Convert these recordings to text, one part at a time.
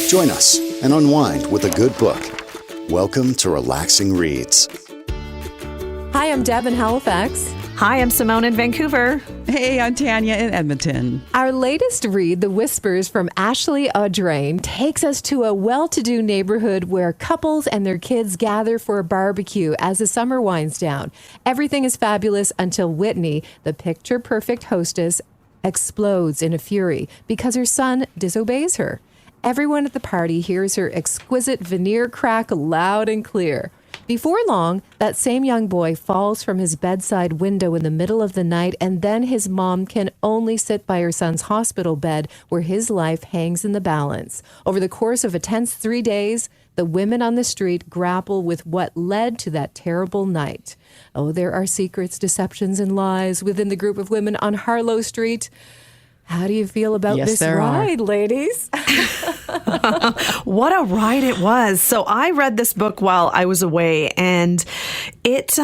Join us and unwind with a good book. Welcome to Relaxing Reads. Hi, I'm Deb in Halifax. Hi, I'm Simone in Vancouver. Hey, I'm Tanya in Edmonton. Our latest read, The Whispers from Ashley Audrain, takes us to a well-to-do neighborhood where couples and their kids gather for a barbecue as the summer winds down. Everything is fabulous until Whitney, the picture-perfect hostess, explodes in a fury because her son disobeys her. Everyone at the party hears her exquisite veneer crack loud and clear. Before long, that same young boy falls from his bedside window in the middle of the night, and then his mom can only sit by her son's hospital bed where his life hangs in the balance. Over the course of a tense 3 days, the women on the street grapple with what led to that terrible night. Oh, there are secrets, deceptions, and lies within the group of women on Harlow Street. How do you feel about this ride, ladies? What a ride it was. So I read this book while I was away, and it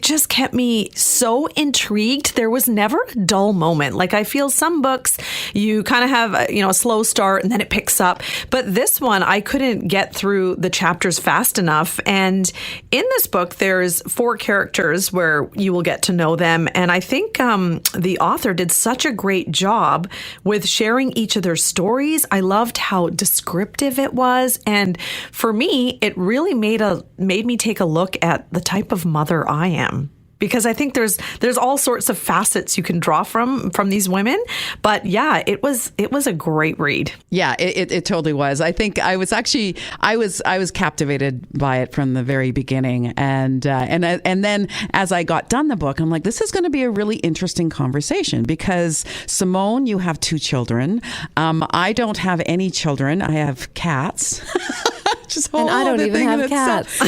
just kept me so intrigued. There was never a dull moment. Like, I feel some books, you kind of have a slow start and then it picks up. But this one, I couldn't get through the chapters fast enough. And in this book, there's 4 characters where you will get to know them. And I think the author did such a great job with sharing each of their stories. I loved how descriptive it was. And for me, it really made me take a look at the type of mother I am, because I think there's all sorts of facets you can draw from these women. But yeah, it was a great read. Yeah, it totally was. I think I was captivated by it from the very beginning, and then as I got done the book, I'm like, this is going to be a really interesting conversation, because Simone, you have 2 children. I don't have any children. I have cats. And I don't even have cats.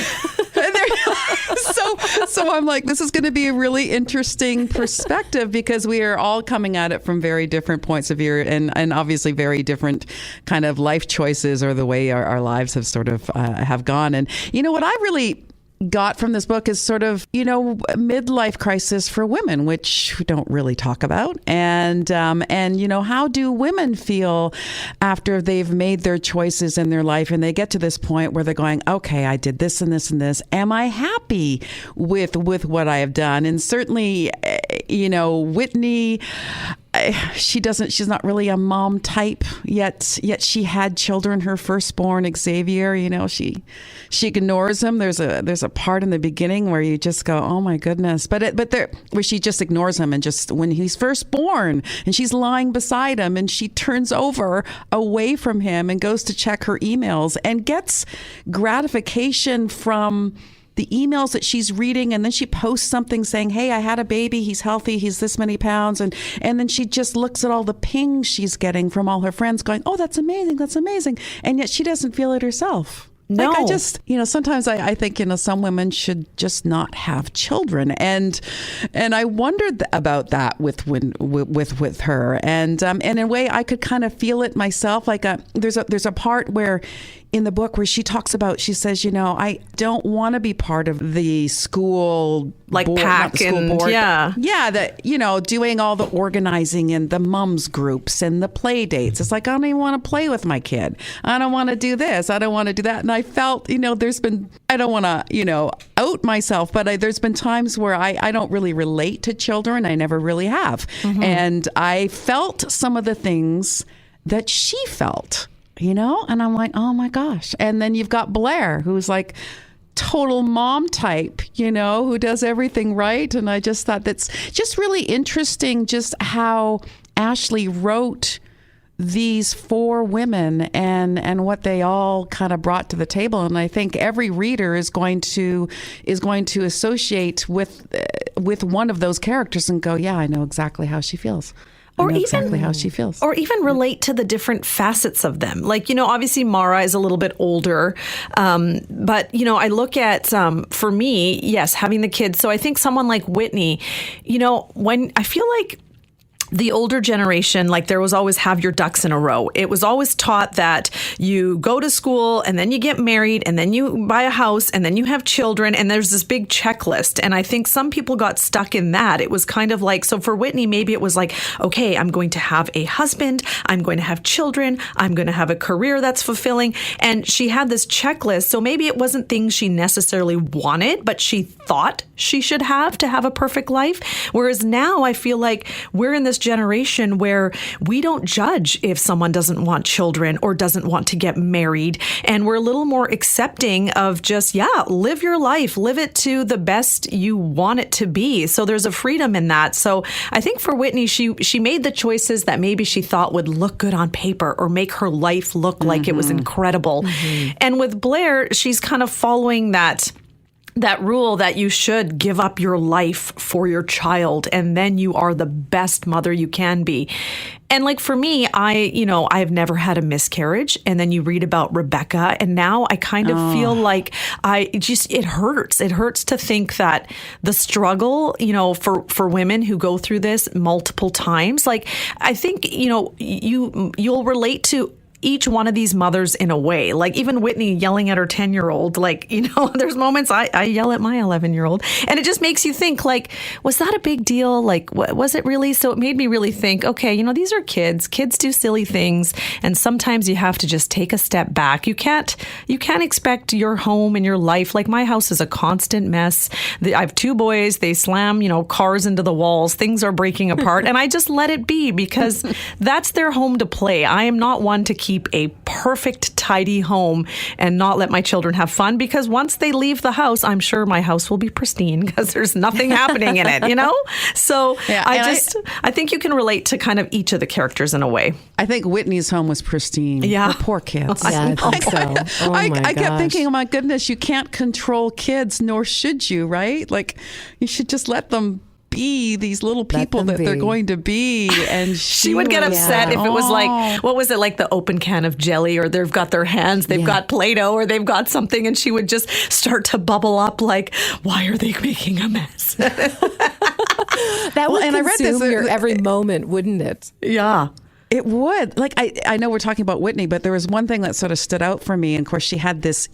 So I'm like, this is going to be a really interesting perspective, because we are all coming at it from very different points of view, and obviously very different kind of life choices, or the way our lives have sort of have gone. And what I really got from this book is sort of, midlife crisis for women, which we don't really talk about. And how do women feel after they've made their choices in their life and they get to this point where they're going, okay, I did this and this and this. Am I happy with what I have done? And certainly, Whitney, she's not really a mom type, yet she had children. Her firstborn, Xavier, she ignores him. There's a part in the beginning where you just go, oh my goodness, where she just ignores him, and just when he's first born and she's lying beside him and she turns over away from him and goes to check her emails and gets gratification from the emails that she's reading, and then she posts something saying, hey, I had a baby, he's healthy, he's this many pounds, and then she just looks at all the pings she's getting from all her friends going, oh, that's amazing, and yet she doesn't feel it herself. No. Like, I just, sometimes I think, some women should just not have children. And I wondered about that with her. And in a way, I could kind of feel it myself. Like, there's a part where in the book where she says, I don't want to be part of the school, like board, pack the school and board, that doing all the organizing and the mums groups and the play dates. It's like, I don't even want to play with my kid. I don't want to do this. I don't want to do that. And I felt, there's been, I don't want to, out myself, but there's been times where I don't really relate to children. I never really have. Mm-hmm. And I felt some of the things that she felt. And I'm like, oh my gosh. And then you've got Blair, who's like total mom type, who does everything right. And I just thought that's just really interesting, just how Ashley wrote these 4 women and what they all kind of brought to the table. And I think every reader is going to associate with one of those characters and go, yeah, I know exactly how she feels. Or even exactly how she feels. Or even relate to the different facets of them. Like, obviously Mara is a little bit older. But, I look at, for me, yes, having the kids. So I think someone like Whitney, when I feel like the older generation, like there was always have your ducks in a row. It was always taught that you go to school and then you get married and then you buy a house and then you have children and there's this big checklist. And I think some people got stuck in that. It was kind of like, so for Whitney, maybe it was like, okay, I'm going to have a husband, I'm going to have children, I'm going to have a career that's fulfilling. And she had this checklist. So maybe it wasn't things she necessarily wanted, but she thought she should have to have a perfect life. Whereas now I feel like we're in this generation where we don't judge if someone doesn't want children or doesn't want to get married. And we're a little more accepting of just, live your life, live it to the best you want it to be. So there's a freedom in that. So I think for Whitney, she made the choices that maybe she thought would look good on paper or make her life look like it was incredible. And with Blair, she's kind of following that rule that you should give up your life for your child and then you are the best mother you can be. And like for me, I've never had a miscarriage. And then you read about Rebecca and now I kind of feel like it hurts. It hurts to think that the struggle, for women who go through this multiple times, like I think, you'll relate to each one of these mothers in a way. Like even Whitney yelling at her 10-year-old, like, there's moments I yell at my 11-year-old and it just makes you think like, was that a big deal? Like, was it really? So it made me really think, okay, these are kids. Kids do silly things. And sometimes you have to just take a step back. You can't expect your home and your life. Like my house is a constant mess. I have 2 boys. They slam, cars into the walls. Things are breaking apart. And I just let it be because that's their home to play. I am not one to keep a perfect, tidy home and not let my children have fun because once they leave the house, I'm sure my house will be pristine because there's nothing happening in it, So yeah, I think you can relate to kind of each of the characters in a way. I think Whitney's home was pristine. Yeah. The poor kids. Yeah, I think so. Oh my I kept gosh. thinking, oh my goodness, you can't control kids, nor should you, right? Like you should just let them be these little people that they're going to be. And she would get upset if it was like, what was it, like the open can of jelly, or they've got their hands, they've got Play-Doh, or they've got something, and she would just start to bubble up like, why are they making a mess? That would consume your every moment, wouldn't it? Yeah. It would. Like, I know we're talking about Whitney, but there was one thing that sort of stood out for me. And of course, she had this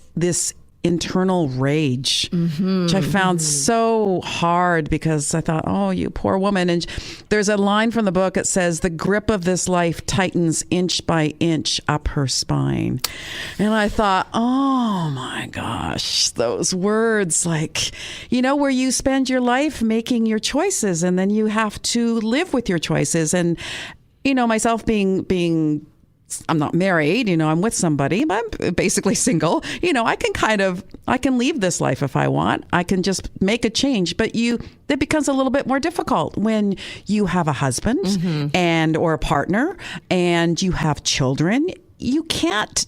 internal rage, which I found so hard because I thought, oh, you poor woman. And there's a line from the book that says, the grip of this life tightens inch by inch up her spine. And I thought, oh my gosh, those words, like, where you spend your life making your choices and then you have to live with your choices. And, myself being I'm not married, I'm with somebody, I'm basically single. I can leave this life if I want. I can just make a change. But it becomes a little bit more difficult when you have a husband or a partner and you have children. You can't,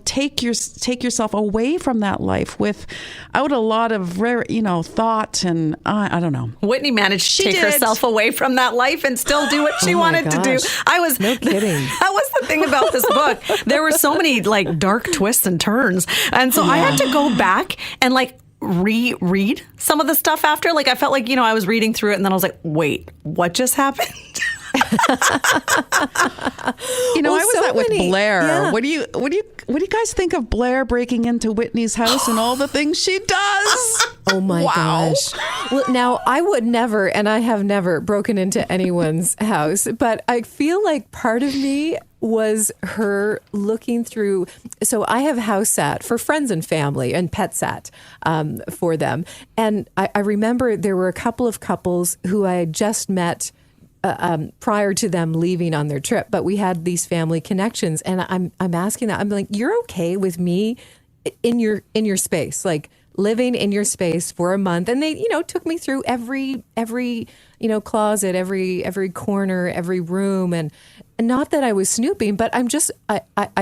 take yourself away from that life without a lot of rare, thought. And I don't know. Whitney managed to take herself away from that life and still do what she wanted to do. No kidding. That was the thing about this book. There were so many like dark twists and turns. And so I had to go back and like reread some of the stuff after. Like I felt like, I was reading through it and then I was like, wait, what just happened? I was at with Blair. Yeah. What do you guys think of Blair breaking into Whitney's house and all the things she does? Oh my gosh. Well, now I would never, and I have never broken into anyone's house, but I feel like part of me was her looking through. So I have house sat for friends and family and pet sat for them. And I remember there were a couple of couples who I had just met prior to them leaving on their trip, but we had these family connections, and I'm asking that. I'm like, you're okay with me in your space, like living in your space for a month? And they, took me through every closet, every corner, every room, and not that I was snooping, but I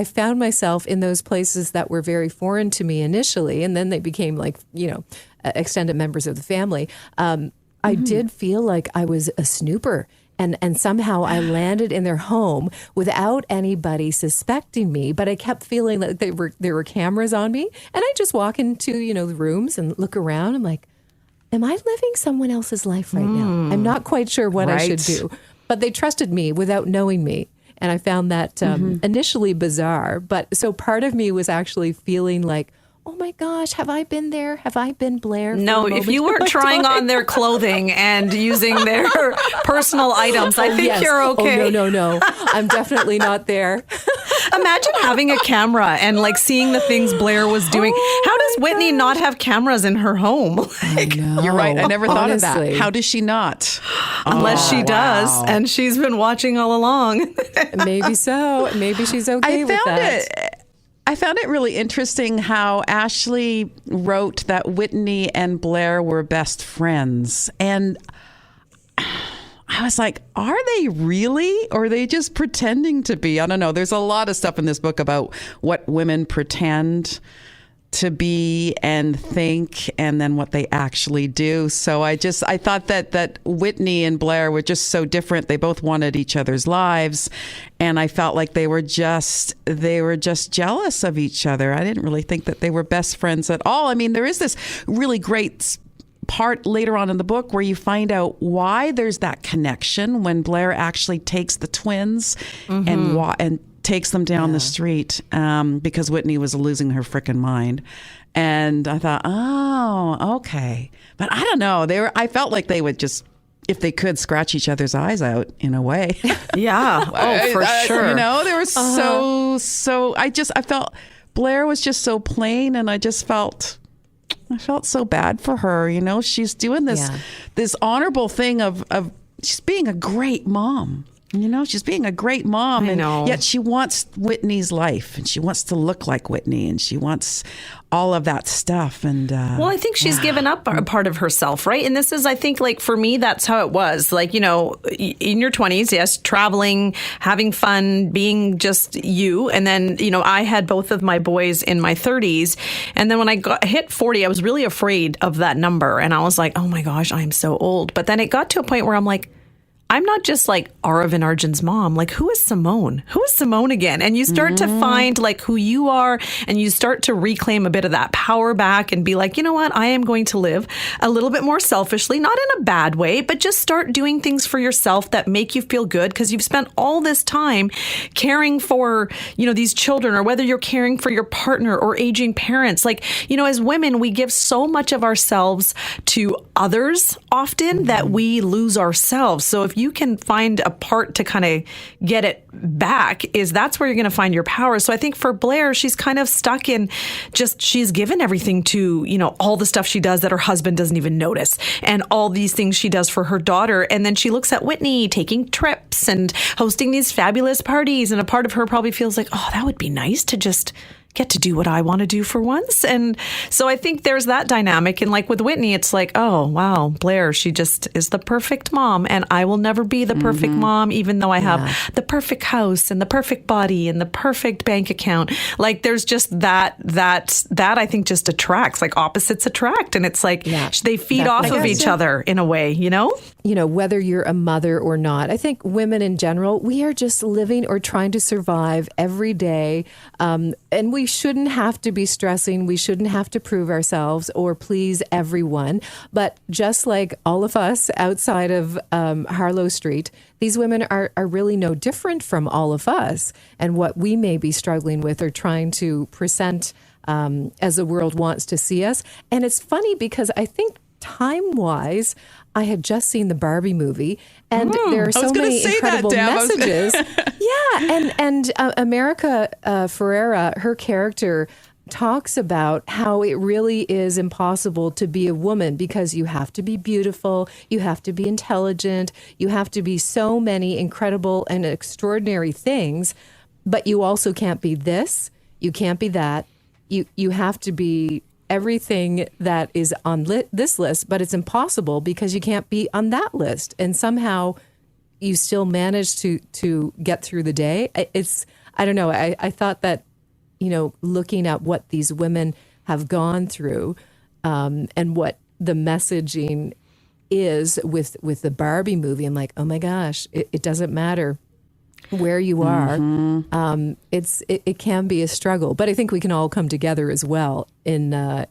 found myself in those places that were very foreign to me initially, and then they became like extended members of the family. I did feel like I was a snooper. And somehow I landed in their home without anybody suspecting me, but I kept feeling like there were cameras on me. And I just walk into, the rooms and look around. I'm like, am I living someone else's life right now? I'm not quite sure what I should do. but they trusted me without knowing me. And I found that initially bizarre. But so part of me was actually feeling like, oh my gosh, have I been there? Have I been Blair? No, if you weren't trying on their clothing and using their personal items, I think you're okay. Oh, no. I'm definitely not there. Imagine having a camera and like seeing the things Blair was doing. How does Whitney not have cameras in her home? Like, You're right. I never thought of that. Honestly. How does she not? Unless she does, and she's been watching all along. Maybe so. Maybe she's okay with that. I found it really interesting how Ashley wrote that Whitney and Blair were best friends. And I was like, are they really? Or are they just pretending to be? I don't know. There's a lot of stuff in this book about what women pretend to be and think, and then what they actually do. So I thought that Whitney and Blair were just so different. They both wanted each other's lives, and I felt like they were just jealous of each other. I didn't really think that they were best friends at all. I mean, there is this really great part later on in the book where you find out why there's that connection when Blair actually takes the twins and takes them down the street because Whitney was losing her frickin' mind. And I thought, oh, okay. But I don't know. I felt like they would just, if they could, scratch each other's eyes out in a way. Yeah. Oh, for sure. You know, they were so, I felt Blair was just so plain, and I felt so bad for her. You know, she's doing this honorable thing of she's being a great mom. You know, she's being a great mom, and yet she wants Whitney's life, and she wants to look like Whitney, and she wants all of that stuff. And well, I think she's given up a part of herself, right? And this is, I think, like for me, that's how it was. Like, you know, in your 20s, yes, traveling, having fun, being just you. And then, you know, I had both of my boys in my 30s. And then when I hit 40, I was really afraid of that number. And I was like, oh my gosh, I'm so old. But then it got to a point where I'm like, I'm not just like Aravind Arjun's mom. Like, who is Simone? Who is Simone again? And you start to find like who you are, and you start to reclaim a bit of that power back and be like, you know what? I am going to live a little bit more selfishly, not in a bad way, but just start doing things for yourself that make you feel good, because you've spent all this time caring for, you know, these children, or whether you're caring for your partner or aging parents. Like, you know, as women, we give so much of ourselves to others often that we lose ourselves. So if you can find a part to kind of get it back, that's where you're going to find your power. So I think for Blair, she's kind of stuck in she's given everything to, you know, all the stuff she does that her husband doesn't even notice, and all these things she does for her daughter. And then she looks at Whitney taking trips and hosting these fabulous parties. And a part of her probably feels like, oh, that would be nice to just get to do what I want to do for once. And so I think there's that dynamic. And like with Whitney, it's like, oh, wow, Blair, she just is the perfect mom. And I will never be the perfect mom, even though I have the perfect house and the perfect body and the perfect bank account. Like there's just that I think just attracts, like opposites attract. And it's like they feed off of each other in a way, you know? You know, whether you're a mother or not, I think women in general, we are just living or trying to survive every day. And we shouldn't have to be stressing. We shouldn't have to prove ourselves or please everyone. But just like all of us outside of Harlow Street, these women are really no different from all of us and what we may be struggling with or trying to present as the world wants to see us. And it's funny because I think time-wise, I had just seen the Barbie movie, and there are so many incredible messages. And America Ferrera, her character, talks about how it really is impossible to be a woman because you have to be beautiful, you have to be intelligent, you have to be so many incredible and extraordinary things, but you also can't be this, you can't be that, you have to be everything that is on this list, but it's impossible because you can't be on that list. And somehow you still manage to get through the day. I don't know. I thought that, you know, looking at what these women have gone through and what the messaging is with the Barbie movie, I'm like, oh my gosh, it doesn't matter where you are. It can be a struggle, but I think we can all come together as well in a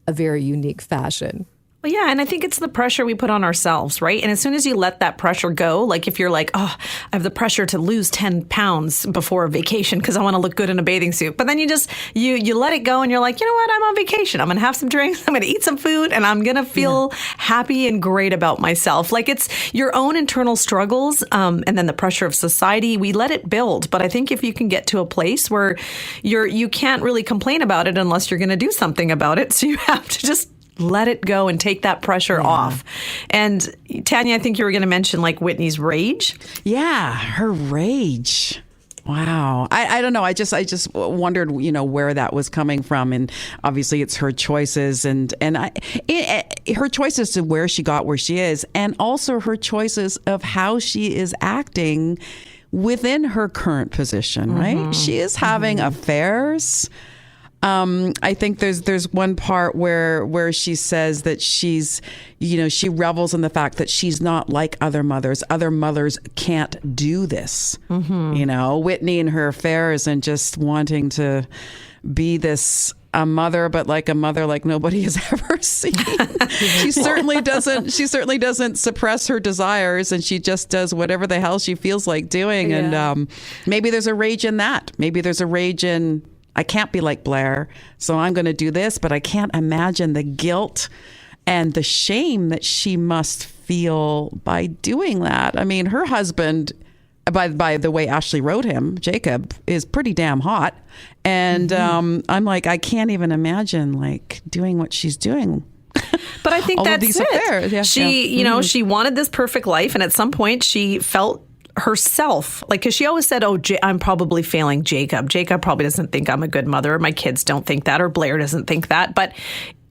very unique fashion. Yeah, and I think it's the pressure we put on ourselves, right? And as soon as you let that pressure go, like if you're like, oh, I have the pressure to lose 10 pounds before a vacation because I want to look good in a bathing suit. But then you just, you let it go and you're like, you know what? I'm on vacation. I'm going to have some drinks. I'm going to eat some food and I'm going to feel happy and great about myself. Like it's your own internal struggles and then the pressure of society. We let it build. But I think if you can get to a place where you can't really complain about it unless you're going to do something about it. So you have to just let it go and take that pressure off. And Tanya, I think you were going to mention like Whitney's rage. Yeah, her rage. Wow. I don't know. I just wondered, where that was coming from. And obviously it's her choices and her choices to where she got where she is, and also her choices of how she is acting within her current position, right? She is having affairs. I think there's one part where she says that she's, she revels in the fact that she's not like other mothers. Other mothers can't do this. Whitney and her affairs and just wanting to be this a mother, but like a mother like nobody has ever seen. She certainly doesn't suppress her desires, and she just does whatever the hell she feels like doing. Yeah. And maybe there's a rage in that. Maybe there's a rage in, I can't be like Blair, so I'm going to do this, but I can't imagine the guilt and the shame that she must feel by doing that. I mean, her husband, by the way Ashley wrote him, Jacob, is pretty damn hot. And I'm like, I can't even imagine like doing what she's doing. But I think that's it. Affairs. Yeah, she, she wanted this perfect life. And at some point she felt herself, like, because she always said, oh, I'm probably failing Jacob. Jacob probably doesn't think I'm a good mother. My kids don't think that, or Blair doesn't think that. But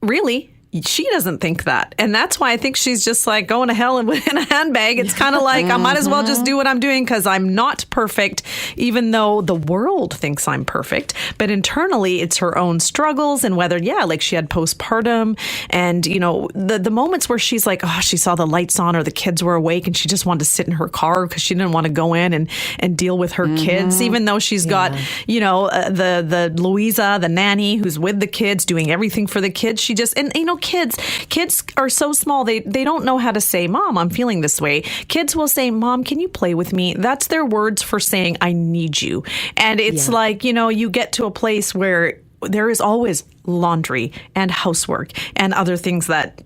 really, she doesn't think that. And that's why I think she's just like going to hell in a handbag. It's kind of like, I might as well just do what I'm doing because I'm not perfect, even though the world thinks I'm perfect. But internally, it's her own struggles and whether, like she had postpartum and, the moments where she's like, oh, she saw the lights on or the kids were awake and she just wanted to sit in her car because she didn't want to go in and deal with her kids, even though she's got, the Louisa, the nanny who's with the kids, doing everything for the kids. She just, and, kids are so small, they don't know how to say, Mom, I'm feeling this way. Kids will say, Mom, can you play with me? That's their words for saying, I need you. And it's like, you get to a place where there is always laundry and housework and other things that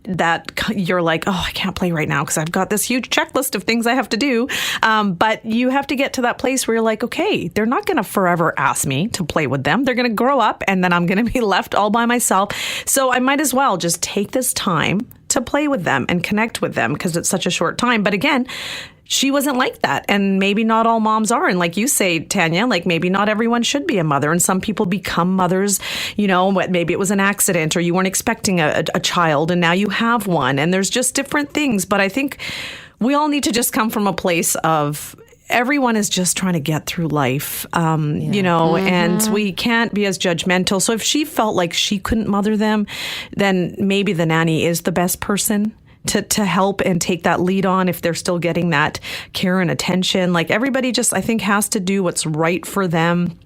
you're like, oh, I can't play right now because I've got this huge checklist of things I have to do. But you have to get to that place where you're like, okay, they're not going to forever ask me to play with them. They're going to grow up and then I'm going to be left all by myself. So I might as well just take this time to play with them and connect with them because it's such a short time. But again, she wasn't like that. And maybe not all moms are. And like you say, Tanya, like maybe not everyone should be a mother. And some people become mothers, maybe it was an accident or you weren't expecting a child and now you have one. And there's just different things. But I think we all need to just come from a place of everyone is just trying to get through life, and we can't be as judgmental. So if she felt like she couldn't mother them, then maybe the nanny is the best person to help and take that lead on if they're still getting that care and attention. Like everybody just, I think, has to do what's right for them.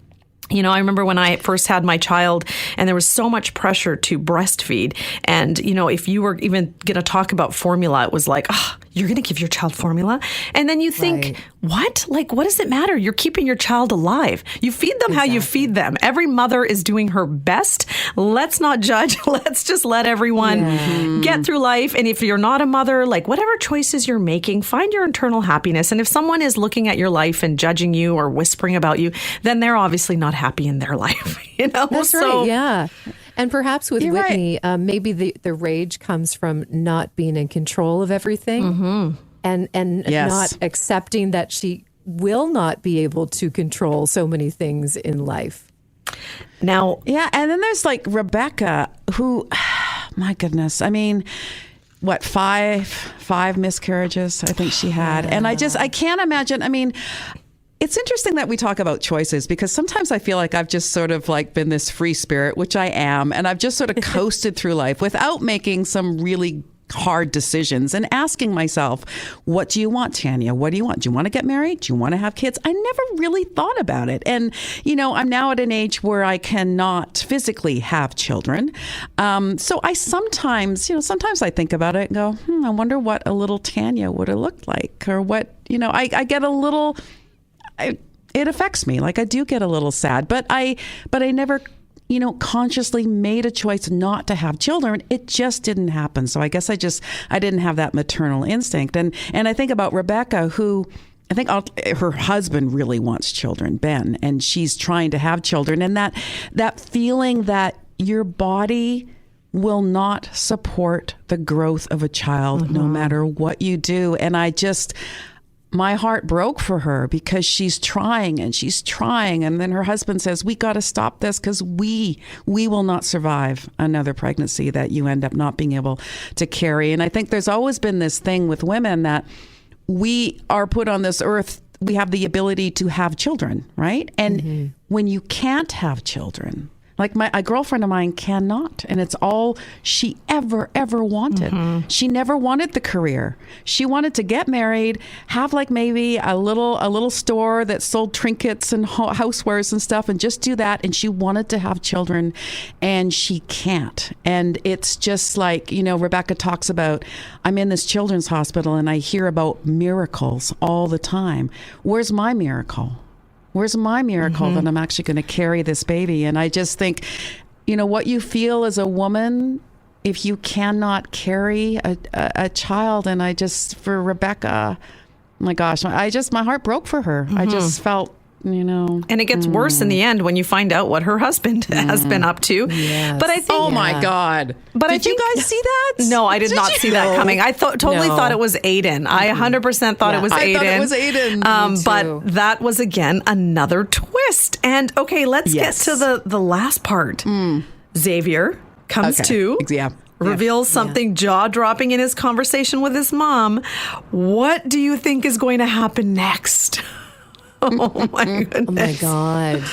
I remember when I first had my child and there was so much pressure to breastfeed. And, if you were even going to talk about formula, it was like, oh, you're going to give your child formula? And then you think, what? Like, what does it matter? You're keeping your child alive. You feed them how you feed them. Every mother is doing her best. Let's not judge. Let's just let everyone get through life. And if you're not a mother, like whatever choices you're making, find your internal happiness. And if someone is looking at your life and judging you or whispering about you, then they're obviously not happy in their life. That's right. Yeah. And perhaps with Whitney, maybe the rage comes from not being in control of everything and not accepting that she will not be able to control so many things in life. Now, and then there's like Rebecca, who, my goodness, I mean, what, five miscarriages I think she had. And I can't imagine, I mean, it's interesting that we talk about choices because sometimes I feel like I've just sort of like been this free spirit, which I am, and I've just sort of coasted through life without making some really hard decisions and asking myself, what do you want, Tanya? What do you want? Do you want to get married? Do you want to have kids? I never really thought about it. And, I'm now at an age where I cannot physically have children. So I sometimes I think about it and go, I wonder what a little Tanya would have looked like, or what, I get a little, it affects me. Like, I do get a little sad, but I never consciously made a choice not to have children. It just didn't happen. So I guess I didn't have that maternal instinct. And I think about Rebecca, who I think her husband really wants children, Ben, and she's trying to have children. And that feeling that your body will not support the growth of a child no matter what you do. And my heart broke for her, because she's trying. And then her husband says, we got to stop this, because we will not survive another pregnancy that you end up not being able to carry. And I think there's always been this thing with women that we are put on this earth. We have the ability to have children, right? And when you can't have children, like a girlfriend of mine cannot, and it's all she ever wanted. She never wanted the career. She wanted to get married, have like maybe a little store that sold trinkets and housewares and stuff, and just do that. And she wanted to have children, and she can't. And it's just like, Rebecca talks about, I'm in this children's hospital and I hear about miracles all the time. Where's my miracle? Where's my miracle that I'm actually going to carry this baby? And I just think, what you feel as a woman, if you cannot carry a child. And for Rebecca, my gosh, my heart broke for her. I just felt, And it gets worse in the end when you find out what her husband has been up to. Yes. But I think, oh my God. But did you guys see that? No, I did not see that coming. I totally thought it was Aiden. I 100% thought it was Aiden. I thought it was Aiden. But that was, again, another twist. And okay, let's get to the last part. Xavier comes to. Yeah. Reveals something jaw-dropping in his conversation with his mom. What do you think is going to happen next? Oh my goodness. Oh my God.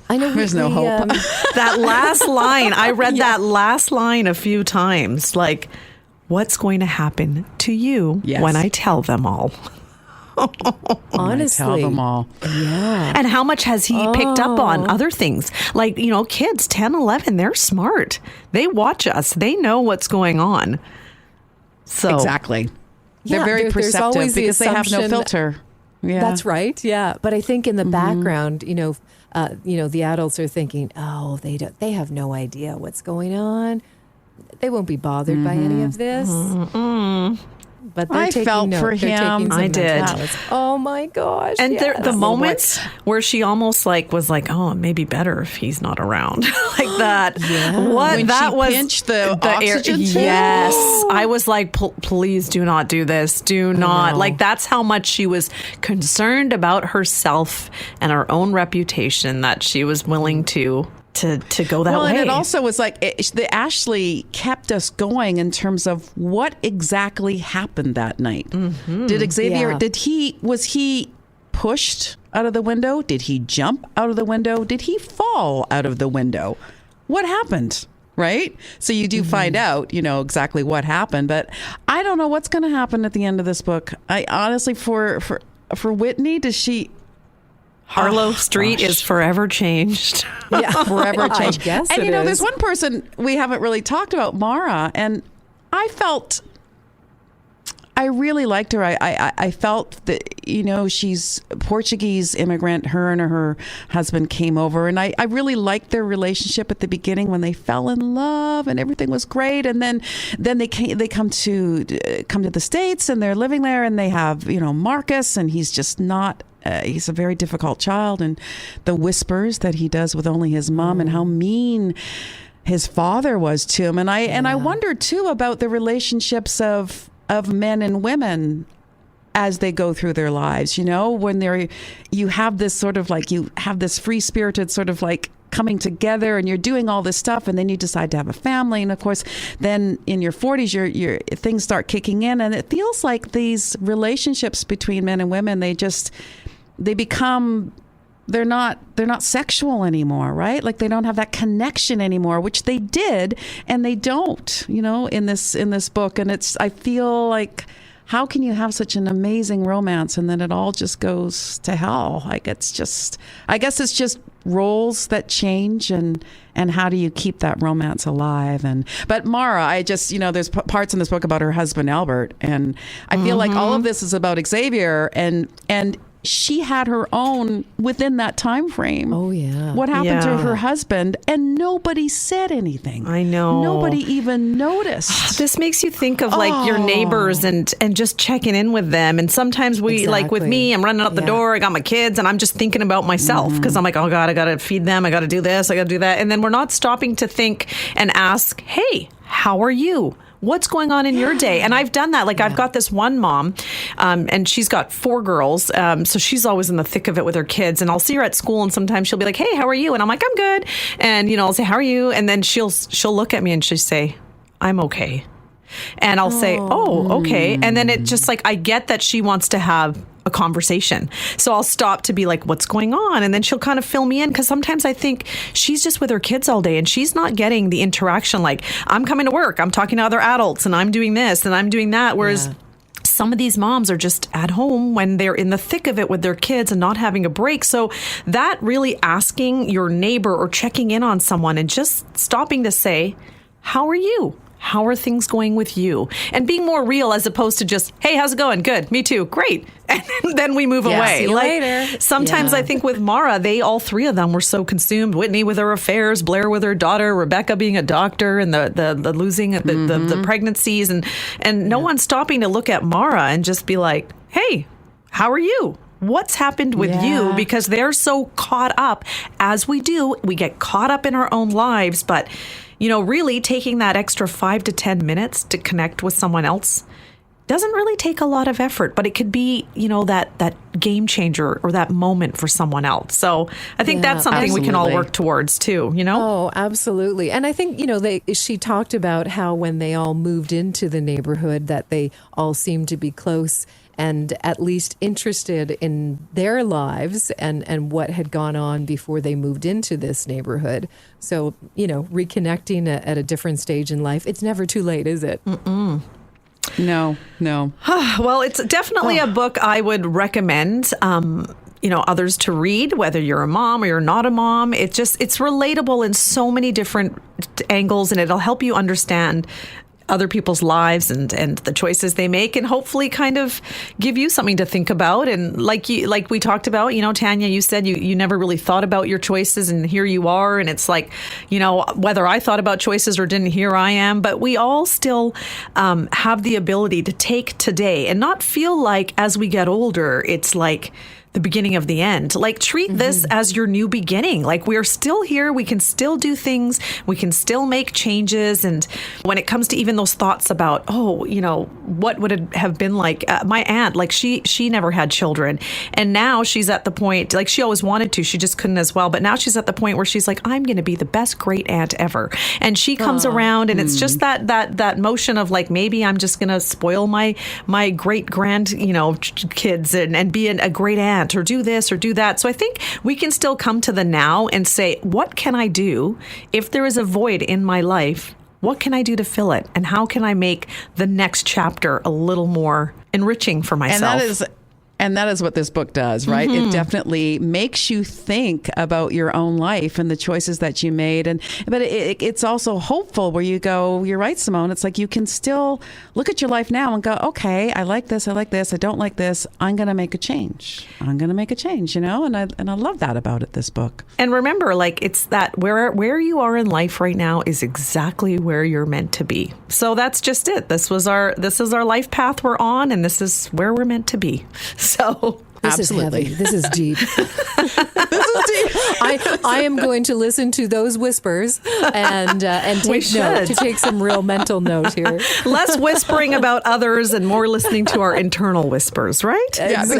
I know there's no hope. That last line, I read that last line a few times. Like, what's going to happen to you when I tell them all? Honestly. Tell them all. Yeah. And how much has he picked up on other things? Like, kids 10, 11, they're smart. They watch us. They know what's going on. So Exactly. They're very perceptive because they have no filter. Yeah. That's right. Yeah. But I think in the background, the adults are thinking, oh, they have no idea what's going on. They won't be bothered by any of this. But I felt for him. I did. Oh my gosh. And yes. the moments where she almost was like, oh, it may be better if he's not around. Like that. Yeah. What when that she was pinched the oxygen tank? Yes. I was like, please do not do this. Do not. Like, that's how much she was concerned about herself and her own reputation, that she was willing to go that way. And it also was like the Ashley kept us going in terms of what exactly happened that night. Did Xavier, was he pushed out of the window? Did he jump out of the window? Did he fall out of the window? What happened? Right? So you do find out, exactly what happened, but I don't know what's going to happen at the end of this book. I honestly, for Whitney, does she... Harlow Street is forever changed. Yeah, forever changed. I guess and it is. there's one person we haven't really talked about, Mara, and I really liked her. I felt that, she's a Portuguese immigrant. Her and her husband came over, and I really liked their relationship at the beginning when they fell in love and everything was great. And then they come to the States, and they're living there, and they have, Marcus, and he's just not. He's a very difficult child, and the whispers that he does with only his mom, and how mean his father was to him. And I wonder too about the relationships of men and women as they go through their lives. When you have this sort of like, you have this free spirited sort of like coming together, and you're doing all this stuff, and then you decide to have a family, and of course then in your 40s your things start kicking in, and it feels like these relationships between men and women, they become they're not sexual anymore, right? Like they don't have that connection anymore, which they did, and they don't, in this book. And I feel like, how can you have such an amazing romance and then it all just goes to hell? Like I guess it's just roles that change, and how do you keep that romance alive? But Mara, there's parts in this book about her husband Albert, and I feel like all of this is about Xavier, and she had her own within that time frame. Oh, yeah. What happened to her husband? And nobody said anything. I know. Nobody even noticed. This makes you think of like your neighbors and just checking in with them. And sometimes like with me, I'm running out the door. I got my kids and I'm just thinking about myself because I'm like, oh God, I got to feed them. I got to do this. I got to do that. And then we're not stopping to think and ask, hey, how are you? What's going on in your day? And I've done that. Like I've got this one mom and she's got 4 girls. So she's always in the thick of it with her kids. And I'll see her at school and sometimes she'll be like, hey, how are you? And I'm like, I'm good. And, I'll say, how are you? And then she'll look at me and she'll say, I'm okay. And I'll say, oh, okay. And then it just like, I get that she wants to have a conversation. So I'll stop to be like, what's going on? And then she'll kind of fill me in, because sometimes I think she's just with her kids all day and she's not getting the interaction. Like, I'm coming to work, I'm talking to other adults and I'm doing this and I'm doing that. Whereas some of these moms are just at home when they're in the thick of it with their kids and not having a break. So that really asking your neighbor or checking in on someone and just stopping to say, how are you? How are things going with you? And being more real as opposed to just, hey, how's it going? Good. Me too. Great. And then we move away. See you later. Sometimes I think with Mara, all 3 of them were so consumed. Whitney with her affairs, Blair with her daughter, Rebecca being a doctor, and the losing the pregnancies. And no one stopping to look at Mara and just be like, hey, how are you? What's happened with you? Because they're so caught up, as we do. We get caught up in our own lives. But really taking that extra 5 to 10 minutes to connect with someone else doesn't really take a lot of effort, but it could be, that game changer or that moment for someone else. So I think that's something we can all work towards too, Oh, absolutely. And I think, she talked about how when they all moved into the neighborhood that they all seemed to be close and at least interested in their lives and what had gone on before they moved into this neighborhood. So, reconnecting at a different stage in life, it's never too late, is it? Mm-mm. No. Well, it's definitely a book I would recommend, others to read, whether you're a mom or you're not a mom. It's relatable in so many different angles, and it'll help you understand other people's lives and the choices they make, and hopefully kind of give you something to think about. And like we talked about, Tanya, you said you never really thought about your choices, and here you are. And it's like, whether I thought about choices or didn't, here I am. But we all still have the ability to take today and not feel like as we get older, it's like the beginning of the end. Like, treat this as your new beginning. Like, we're still here. We can still do things. We can still make changes. And when it comes to even those thoughts about, what would it have been like? My aunt, like she never had children. And now she's at the point, like she always wanted to, she just couldn't as well. But now she's at the point where she's like, I'm going to be the best great aunt ever. And she comes around and it's just that motion of like, maybe I'm just going to spoil my great grand, kids and be a great aunt, or do this or do that. So I think we can still come to the now and say, what can I do if there is a void in my life? What can I do to fill it? And how can I make the next chapter a little more enriching for myself? And that is what this book does, right? It definitely makes you think about your own life and the choices that you made. But it's also hopeful, where you go, you're right, Simone. It's like you can still look at your life now and go, okay, I like this, I don't like this. I'm going to make a change. And I love that about it, this book. And remember, like, it's that where you are in life right now is exactly where you're meant to be. So that's just it. This is our life path we're on, and this is where we're meant to be. So this absolutely. is heavy. This is deep. I am going to listen to those whispers and take some real mental note here. Less whispering about others and more listening to our internal whispers, right? Yeah, Exactly.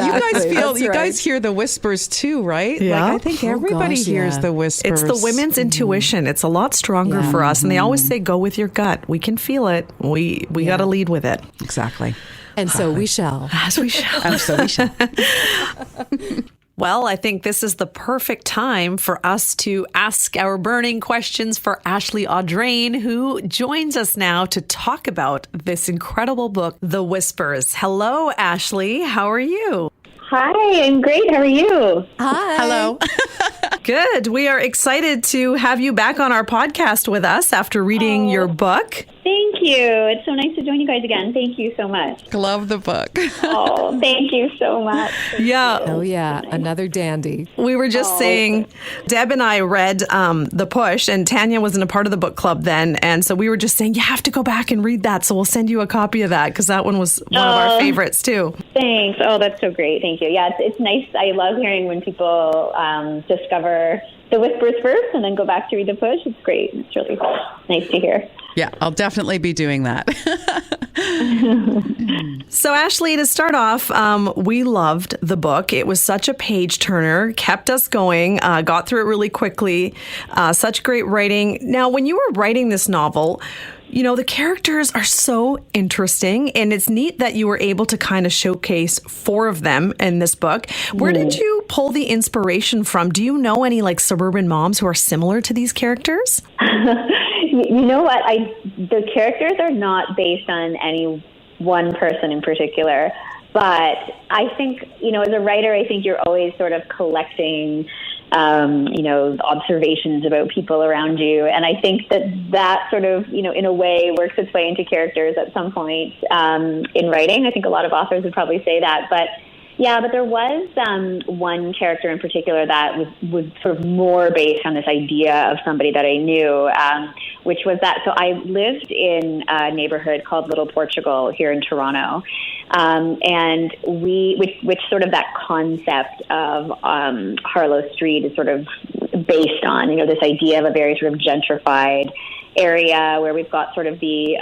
but you guys guys hear the whispers too, right? Yeah. Like, I think everybody hears the whispers. It's the women's intuition. It's a lot stronger for us. And they always say, go with your gut. We can feel it. We got to lead with it. Exactly. And so we shall. As we shall. And so we shall. Well, I think this is the perfect time for us to ask our burning questions for Ashley Audrain, who joins us now to talk about this incredible book, The Whispers. Hello, Ashley. How are you? Hi, I'm great. How are you? Hi. Hello. Good. We are excited to have you back on our podcast with us after reading your book. Thank you. It's so nice to join you guys again. Thank you so much. Love the book. Oh, thank you so much. Yeah. Oh, yeah. Another dandy. We were just saying, Deb and I read The Push, and Tanya wasn't a part of the book club then. And so we were just saying, you have to go back and read that. So we'll send you a copy of that because that one was one of our favorites too. Thanks. Oh, that's so great. Thank you. Yeah, it's nice. I love hearing when people discover The Whispers first and then go back to read The Push. It's great. It's really nice to hear. Yeah, I'll definitely be doing that. So, Ashley, to start off, we loved the book. It was such a page turner, kept us going, got through it really quickly. Such great writing. Now, when you were writing this novel, you know, the characters are so interesting, and it's neat that you were able to kind of showcase 4 of them in this book. Where did you pull the inspiration from? Do you know any like suburban moms who are similar to these characters? You know what? The characters are not based on any one person in particular, but I think, you know, as a writer, I think you're always sort of collecting observations about people around you. And I think that sort of, you know, in a way works its way into characters at some point in writing. I think a lot of authors would probably say that. But there was one character in particular that was sort of more based on this idea of somebody that I knew, which was that. So I lived in a neighborhood called Little Portugal here in Toronto. And which sort of that concept of Harlow Street is sort of based on, you know, this idea of a very sort of gentrified area where we've got sort of the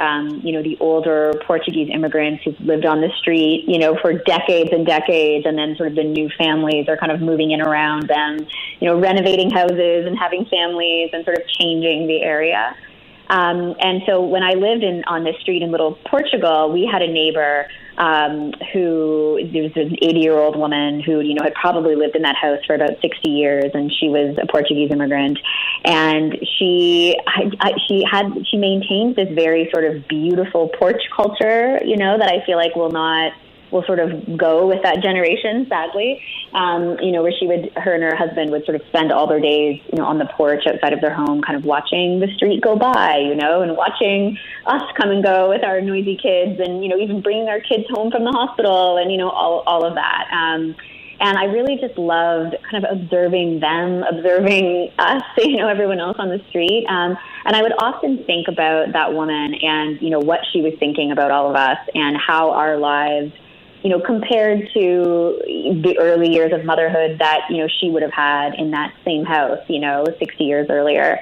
older Portuguese immigrants who've lived on the street, you know, for decades and decades, and then sort of the new families are kind of moving in around them, you know, renovating houses and having families and sort of changing the area. And so when I lived on this street in Little Portugal, we had a neighbor who, there was an 80-year-old woman who, you know, had probably lived in that house for about 60 years, and she was a Portuguese immigrant. And she maintained this very sort of beautiful porch culture, you know, that I feel like will sort of go with that generation, sadly. Where her and her husband would sort of spend all their days, you know, on the porch outside of their home, kind of watching the street go by, you know, and watching us come and go with our noisy kids, and, you know, even bringing our kids home from the hospital, and, you know, all of that. And I really just loved kind of observing them, observing us, you know, everyone else on the street. And I would often think about that woman and, you know, what she was thinking about all of us and how our lives, you know, compared to the early years of motherhood that, you know, she would have had in that same house, you know, 60 years earlier,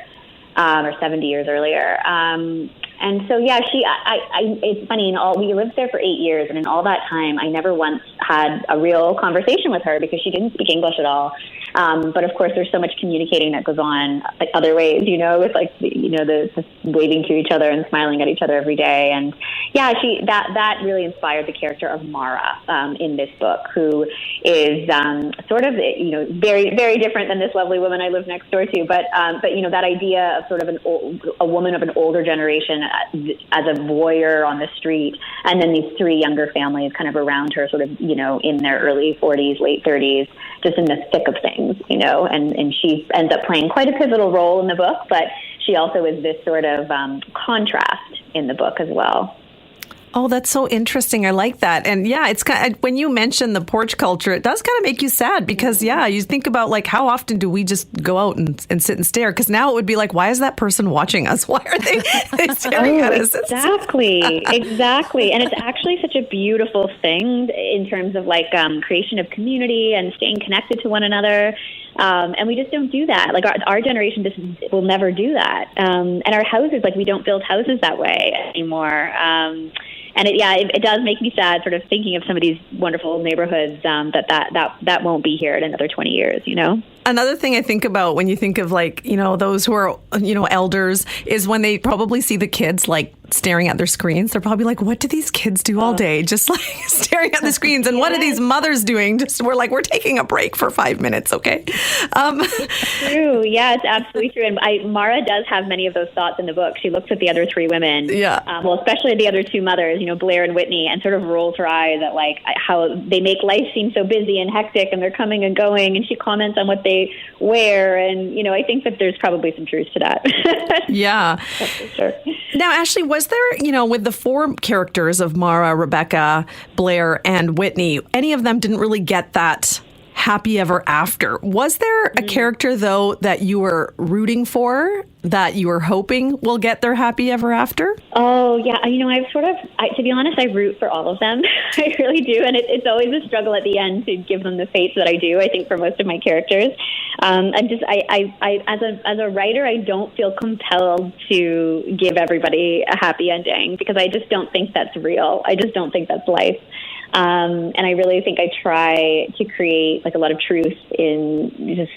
or 70 years earlier. And so, yeah, it's funny, we lived there for 8 years, and in all that time, I never once had a real conversation with her because she didn't speak English at all. But of course, there's so much communicating that goes on like other ways, you know, with like, you know, the waving to each other and smiling at each other every day. And yeah, that really inspired the character of Mara in this book, who is sort of, you know, very, very different than this lovely woman I live next door to. But you know, that idea of sort of a woman of an older generation as a voyeur on the street, and then these 3 younger families kind of around her, sort of, you know, in their early 40s, late 30s, just in the thick of things, you know, and she ends up playing quite a pivotal role in the book, but she also is this sort of contrast in the book as well. Oh, that's so interesting. I like that. And yeah, it's kind of, when you mention the porch culture, it does kind of make you sad because, yeah, you think about like how often do we just go out and sit and stare? Because now it would be like, why is that person watching us? Why are they staring at us? Exactly. And it's actually such a beautiful thing in terms of like creation of community and staying connected to one another. And we just don't do that. Like our generation just will never do that. And our houses, like we don't build houses that way anymore. And it does make me sad, sort of thinking of some of these wonderful neighborhoods that won't be here in another 20 years, you know? Another thing I think about when you think of like, those who are, elders is when they probably see the kids like staring at their screens. They're probably like, what do these kids do all day? Just like staring at the screens. And what are these mothers doing? We're taking a break for 5 minutes. Okay. True. Yeah, it's absolutely true. And Mara does have many of those thoughts in the book. She looks at the other three women. Yeah. Well, especially the other two mothers, Blair and Whitney, and sort of rolls her eyes at like how they make life seem so busy and hectic, and they're coming and going. And she comments on what they wear. And, I think that there's probably some truth to that. Yeah. That's for sure. Now, Ashley, was there, with the four characters of Mara, Rebecca, Blair, and Whitney, any of them didn't really get that happy ever after? Was there a character, though, that you were rooting for, that you were hoping will get their happy ever after? Oh, yeah. To be honest, I root for all of them. I really do. And it's always a struggle at the end to give them the fates that I do, I think, for most of my characters. As a writer, I don't feel compelled to give everybody a happy ending because I just don't think that's real. I just don't think that's life. And I really think I try to create like a lot of truth in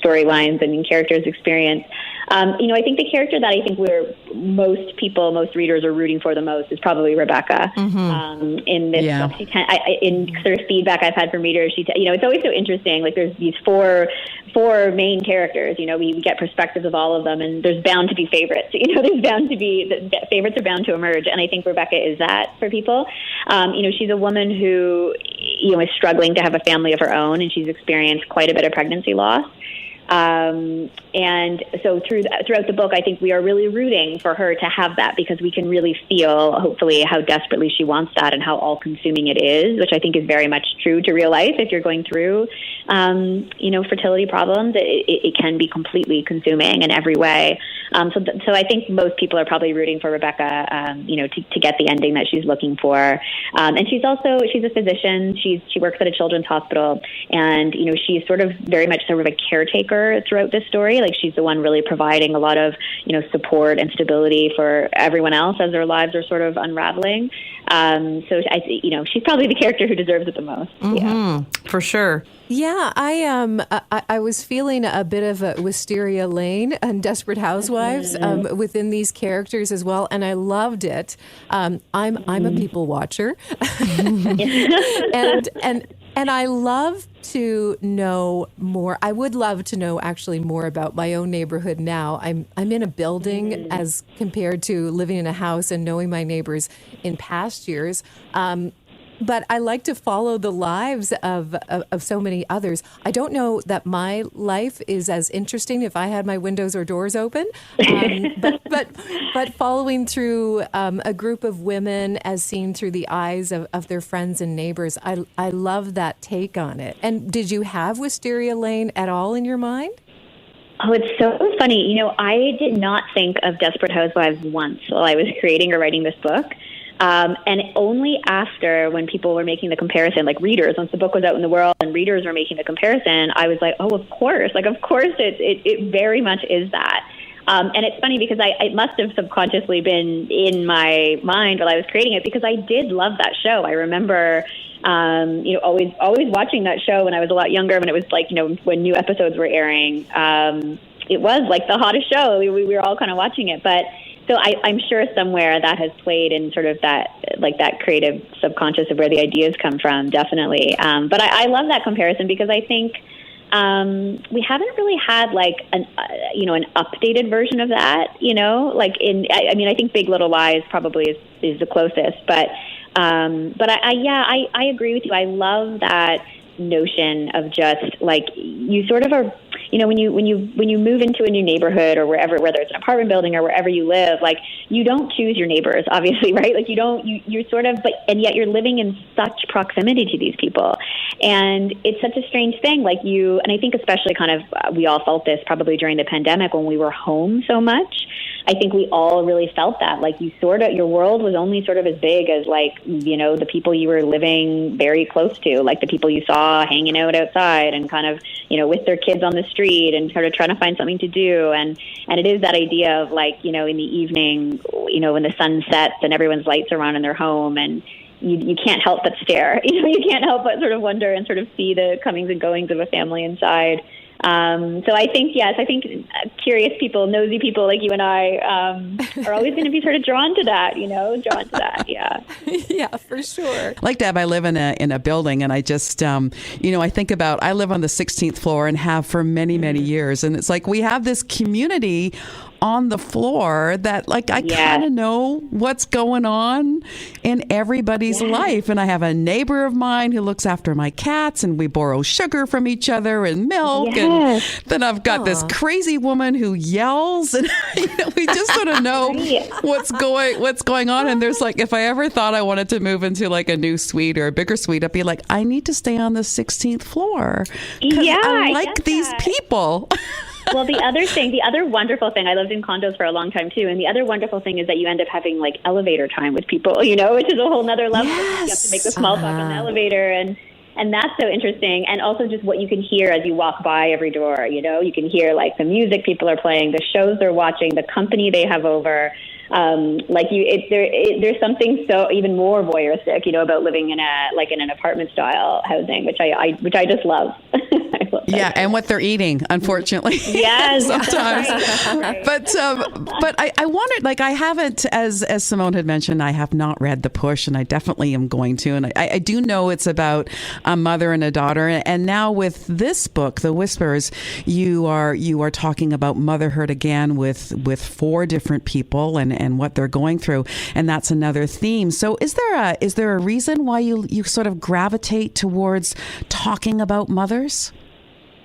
storylines and in characters' experience. I think the character that I think most readers are rooting for the most is probably Rebecca. In this book, in sort of feedback I've had from readers, it's always so interesting. Like there's these four main characters. We get perspectives of all of them, and there's bound to be favorites. There's bound to be the favorites are bound to emerge, and I think Rebecca is that for people. She's a woman who is struggling to have a family of her own, and she's experienced quite a bit of pregnancy loss. And so throughout the book, I think we are really rooting for her to have that because we can really feel, hopefully, how desperately she wants that and how all-consuming it is, which I think is very much true to real life. If you're going through, fertility problems, it can be completely consuming in every way. So I think most people are probably rooting for Rebecca, to get the ending that she's looking for. And she's a physician. She works at a children's hospital, and she's sort of very much sort of a caretaker throughout this story. Like she's the one really providing a lot of support and stability for everyone else as their lives are sort of unraveling. So she's probably the character who deserves it the most. Yeah, for sure. Yeah, I was feeling a bit of a Wisteria Lane and Desperate Housewives within these characters as well, and I loved it. I'm a people watcher, and I love to know more. I would love to know actually more about my own neighborhood now. I'm in a building as compared to living in a house and knowing my neighbors in past years. But I like to follow the lives of so many others. I don't know that my life is as interesting if I had my windows or doors open, but following through a group of women as seen through the eyes of their friends and neighbors, I love that take on it. And did you have Wisteria Lane at all in your mind? Oh, it's so funny. I did not think of Desperate Housewives once while I was creating or writing this book. And only after, when people were making the comparison, like readers, once the book was out in the world and readers were making the comparison, I was like, oh, of course. Like, of course, it very much is that. And it's funny because it must have subconsciously been in my mind while I was creating it because I did love that show. I remember, always watching that show when I was a lot younger, when it was like, when new episodes were airing. It was like the hottest show. We were all kind of watching it, but. So I'm sure somewhere that has played in sort of that creative subconscious of where the ideas come from, definitely. But I love that comparison because I think we haven't really had like an updated version of that. I think Big Little Lies probably is the closest, but I agree with you. I love that notion of just like you sort of are. When you move into a new neighborhood or wherever, whether it's an apartment building or wherever you live, like you don't choose your neighbors, obviously, right? Like you're sort of, and yet you're living in such proximity to these people. And it's such a strange thing. Like and I think especially kind of, we all felt this probably during the pandemic when we were home so much. I think we all really felt that, like your world was only sort of as big as the people you were living very close to, like the people you saw hanging out outside and kind of, with their kids on the street and sort of trying to find something to do. And it is that idea of in the evening, when the sun sets and everyone's lights are on in their home and you can't help but stare, you can't help but sort of wonder and sort of see the comings and goings of a family inside. So I think, yes, curious people, nosy people like you and I are always going to be sort of drawn to that, yeah. Yeah, for sure. Like Deb, I live in a building, and I just, I think about, I live on the 16th floor and have for many, many years. And it's like we have this community on the floor that, like, I kind of know what's going on in everybody's life. And I have a neighbor of mine who looks after my cats, and we borrow sugar from each other and milk. And then I've got this crazy woman who yells, and we just sort of know what's going on. And there's like, if I ever thought I wanted to move into like a new suite or a bigger suite, I'd be like, I need to stay on the 16th floor. Yeah, I like these people. Well, the other wonderful thing, I lived in condos for a long time too, and the other wonderful thing is that you end up having like elevator time with people, which is a whole nother level. Yes. You have to make the small talk on the elevator, and that's so interesting. And also just what you can hear as you walk by every door, you can hear like the music people are playing, the shows they're watching, the company they have over. There's something so even more voyeuristic, about living in an apartment style housing, which I just love. I love yeah, and what they're eating, unfortunately. Yes, sometimes. Right. But I wanted, like, I haven't, as Simone had mentioned, I have not read The Push, and I definitely am going to. And I do know it's about a mother and a daughter. And now with this book, The Whispers, you are talking about motherhood again with 4 different people and what they're going through, and that's another theme. So is there a reason why you sort of gravitate towards talking about mothers?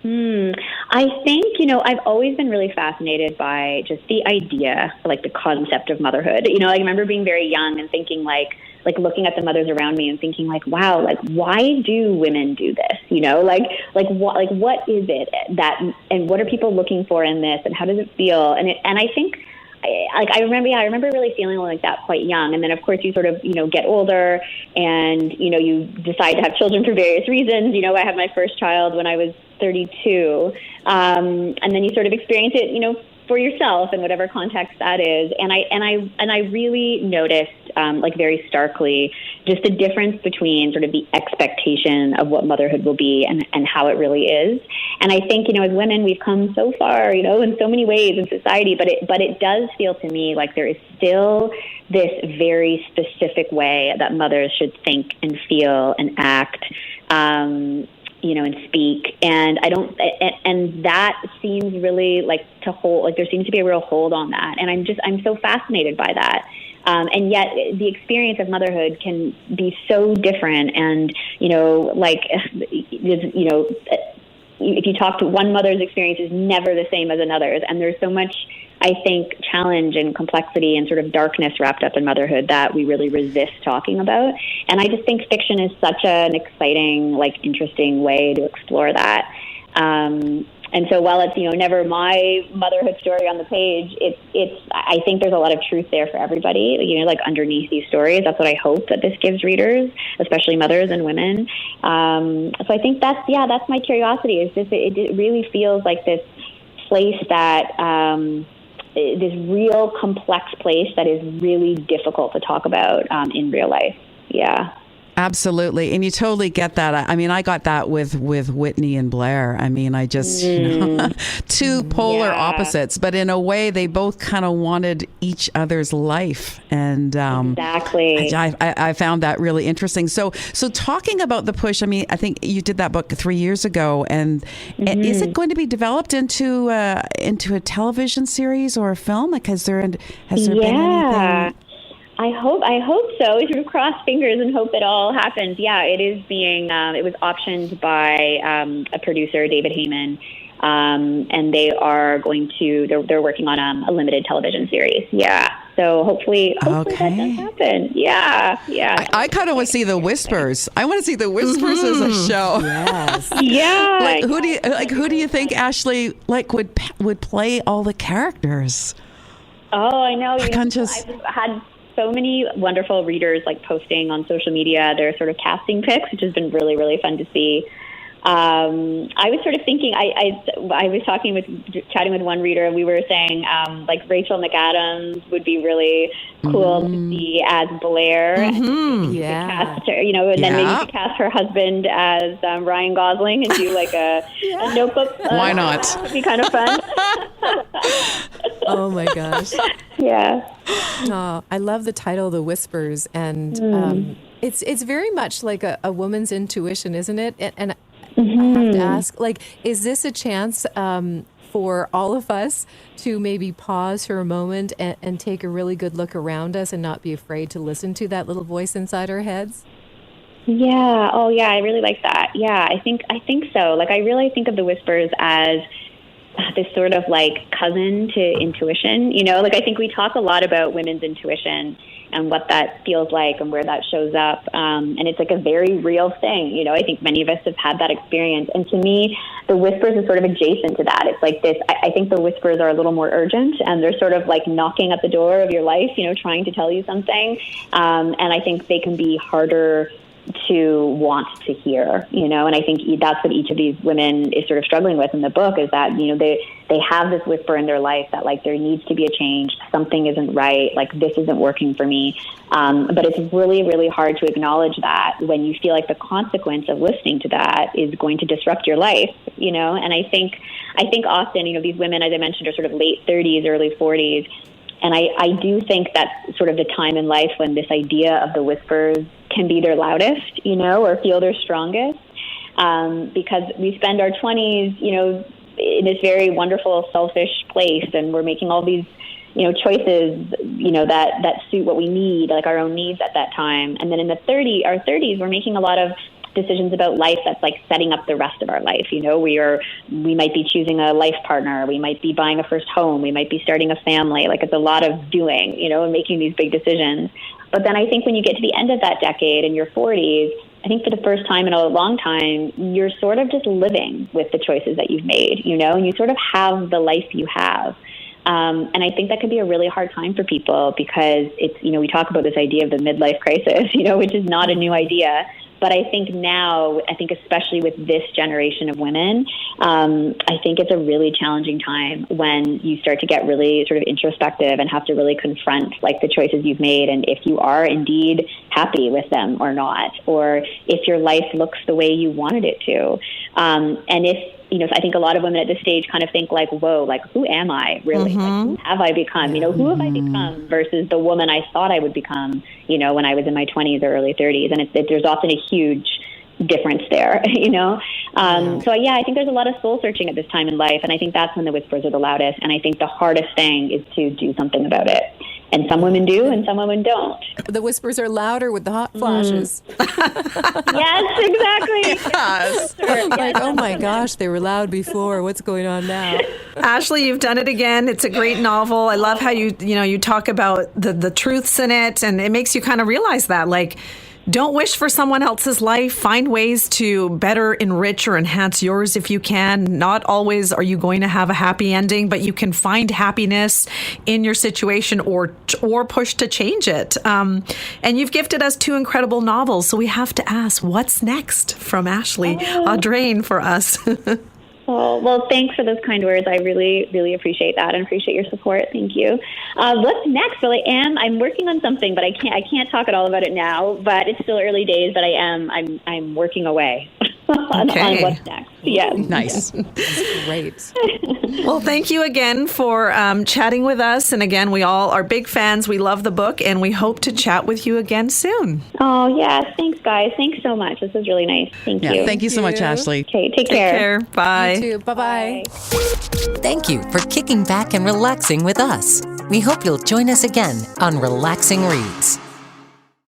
I think, I've always been really fascinated by just the idea, like the concept of motherhood. I remember being very young and thinking like looking at the mothers around me and thinking like, wow, like why do women do this? What is it that, and what are people looking for in this, and how does it feel? And I think, I remember really feeling like that quite young. And then of course you sort of, get older and, you decide to have children for various reasons. I had my first child when I was 32. And then you sort of experience it, for yourself in whatever context that is. And I really noticed, very starkly, just the difference between sort of the expectation of what motherhood will be and how it really is. And I think, as women, we've come so far, in so many ways in society, but it does feel to me like there is still this very specific way that mothers should think and feel and act, and speak. And and that seems really like to hold, like there seems to be a real hold on that. And I'm so fascinated by that. And yet the experience of motherhood can be so different. And, if you talk to one mother's experience is never the same as another's. And there's so much, I think, challenge and complexity and sort of darkness wrapped up in motherhood that we really resist talking about. And I just think fiction is such an exciting, interesting way to explore that. And so while it's, never my motherhood story on the page, I think there's a lot of truth there for everybody, underneath these stories. That's what I hope that this gives readers, especially mothers and women. So I think that's my curiosity, is just, it really feels like this place that, this real complex place that is really difficult to talk about in real life. Yeah. Absolutely. And you totally get that. I mean, I got that with Whitney and Blair. I mean, I just, two polar opposites, but in a way they both kind of wanted each other's life. And exactly. I found that really interesting. So talking about The Push, I mean, I think you did that book 3 years ago, and is it going to be developed into a television series or a film? Like, has there been anything? I hope so. We sort of cross fingers and hope it all happens. Yeah, it is being, it was optioned by a producer, David Heyman, and they are they're working on a limited television series. Yeah. So hopefully that does happen. Yeah. I kind of want to see The Whispers. I want to see The Whispers as a show. Yes. Yeah. Who do you think, Ashley, would play all the characters? Oh, I know. I've had so many wonderful readers posting on social media their sort of casting picks, which has been really, really fun to see. I was sort of thinking, I was chatting with one reader, and we were saying, like Rachel McAdams would be really cool to see as Blair. Yeah. Cast her, and then maybe you could cast her husband as Ryan Gosling and do like a Notebook. Why not? That would be kind of fun. Oh my gosh. Yeah. Oh, I love the title, The Whispers, and it's very much like a woman's intuition, isn't it? And I have to ask, like, is this a chance for all of us to maybe pause for a moment and take a really good look around us and not be afraid to listen to that little voice inside our heads? Yeah. Oh, yeah. I really like that. Yeah, I think so. Like, I really think of the whispers as this sort of like cousin to intuition. Like, I think we talk a lot about women's intuition and what that feels like and where that shows up. And it's like a very real thing. I think many of us have had that experience. And to me, the whispers is sort of adjacent to that. It's like this, I think the whispers are a little more urgent, and they're sort of like knocking at the door of your life, trying to tell you something. And I think they can be harder to want to hear, and I think that's what each of these women is sort of struggling with in the book, is that, they have this whisper in their life that like there needs to be a change, something isn't right, like this isn't working for me. But it's really, really hard to acknowledge that when you feel like the consequence of listening to that is going to disrupt your life, and I think often, these women, as I mentioned, are sort of late 30s, early 40s. And I do think that's sort of the time in life when this idea of the whispers can be their loudest, or feel their strongest, because we spend our 20s, in this very wonderful, selfish place, and we're making all these, choices, that suit what we need, like our own needs at that time. And then in our 30s, we're making a lot of decisions about life that's like setting up the rest of our life. We might be choosing a life partner, we might be buying a first home, we might be starting a family. Like, it's a lot of doing, and making these big decisions. But then I think when you get to the end of that decade in your 40s, I think for the first time in a long time, you're sort of just living with the choices that you've made, and you sort of have the life you have. And I think that could be a really hard time for people, because it's, we talk about this idea of the midlife crisis, which is not a new idea. But I think now, especially with this generation of women, I think it's a really challenging time when you start to get really sort of introspective and have to really confront like the choices you've made, and if you are indeed happy with them or not, or if your life looks the way you wanted it to. And if, I think a lot of women at this stage kind of think like, whoa, like, who am I really? Like, who have I become? Who have I become versus the woman I thought I would become, when I was in my 20s or early 30s. And there's often a huge difference there, So yeah, I think there's a lot of soul searching at this time in life. And I think that's when the whispers are the loudest. And I think the hardest thing is to do something about it. And some women do, and some women don't. The whispers are louder with the hot flashes. Yes, exactly. Yes. Like, oh my gosh, they were loud before. What's going on now? Ashley, you've done it again. It's a great novel. I love how you talk about the truths in it, and it makes you kind of realize that, like, don't wish for someone else's life. Find ways to better enrich or enhance yours if you can. Not always are you going to have a happy ending, but you can find happiness in your situation or push to change it. And you've gifted us 2 incredible novels, so we have to ask, what's next from Ashley Audrain for us? Oh, well, thanks for those kind words. I really, really appreciate that and appreciate your support. Thank you. What's next? Well, I'm working on something, but I can't talk at all about it now. But it's still early days. But I'm working away on what's next. Yeah, nice, great. Well, thank you again for chatting with us. And again, we all are big fans. We love the book, and we hope to chat with you again soon. Oh, yes. Thanks, guys. Thanks so much. This was really nice. Thank you. Thank you so much, Ashley. Okay, take care. Bye. You too. Bye-bye. Thank you for kicking back and relaxing with us. We hope you'll join us again on Relaxing Reads.